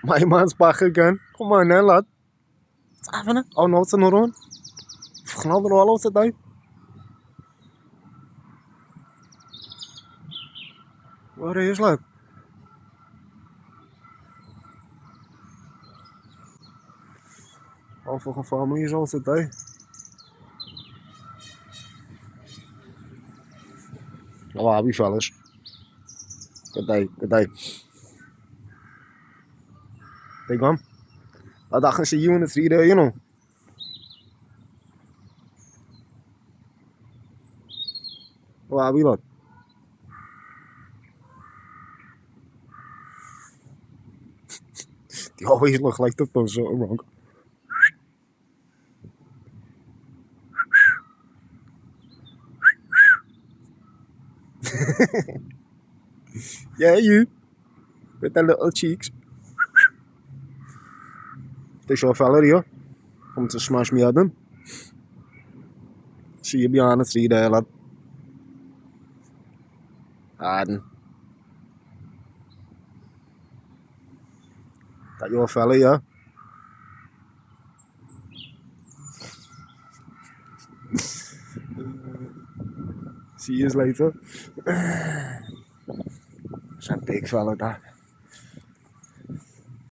My man's back again. Come on now, lad. What's happening? Oh no, it's another one. Fucking hell, they're all out today. What is, lad? All fucking family is out today. Oh, I'll be fellas. Good day, good day. They gone? I can see you in the tree there, you know. Oh, I'll be, lad. They always look like they've done something wrong. Yeah, you. With the little cheeks. This your fella here. Come to smash me at him. See you behind the tree there, lad. Hiding. That your fella, yeah? See you later. It's a big fella, that.